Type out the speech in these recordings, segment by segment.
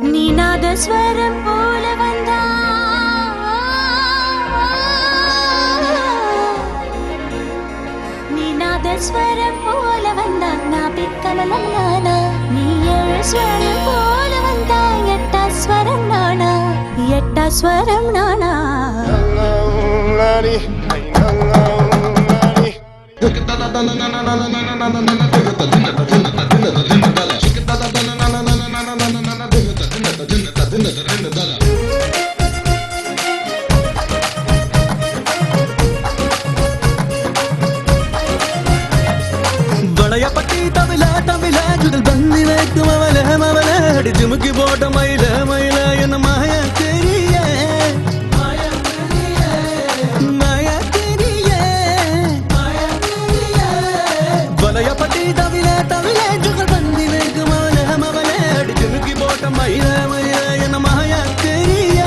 நீநாதஸ்வரம் போல வந்தா நீநாதஸ்வரம் போல வந்தா நாபிக்கமலம் நானா நீ ஏழு ஸ்வரம் போல வந்தா எட்டாஸ்வரம் நானா எட்டாஸ்வரம் நானா பட்டி தவில தவில ஜுகல் பந்தி வைக்கும் அவல மவல அடி ஜுமுக்கி போட்ட மயில மயில என்ன மாய தெரிய மாய தெரிய வலைய பட்டி தவில தவில ஜுகல் பந்தி வைக்கும் அவல மவல அடி ஜுமுக்கி போட்ட மயில மயில என்ன மாய தெரிய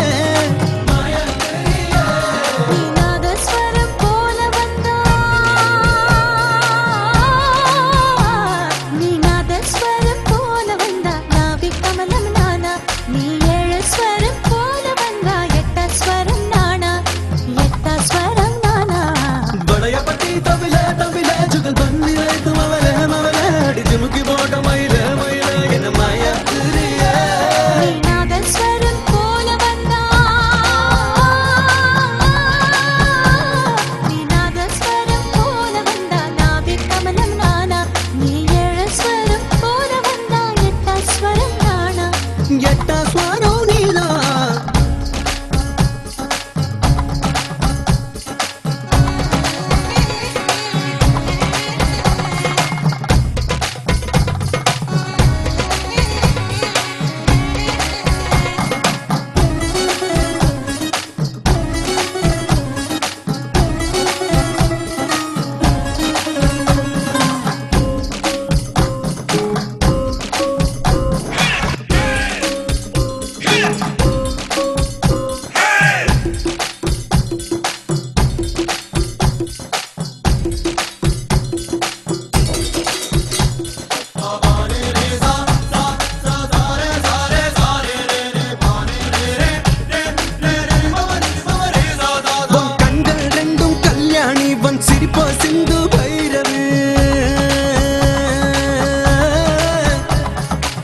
சிந்து பைரவி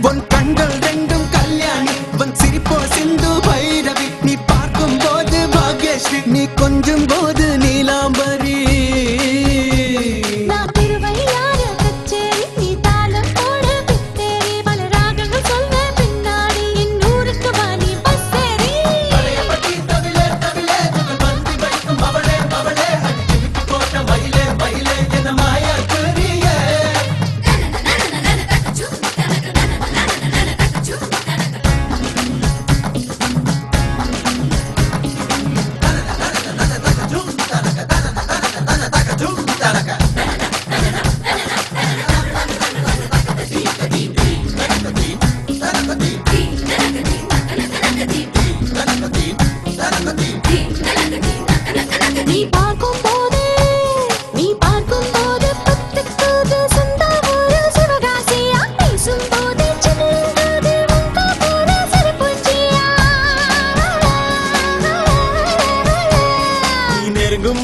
உன் கண்கள் ரெண்டும் கல்யாணி உன் சிரிப்போ சிந்து பைரவி நீ பார்க்கும் போது பாக்யஸ்ரீ நீ கொஞ்சம் போது நீலாம்பரி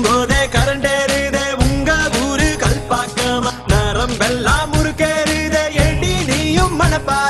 போதே கரண்டேறுதே உங்க ஊரு கல்பாக்கமா நரம்பெல்லாம் முறுக்கேறுதே எடி நீயும் மனப்பா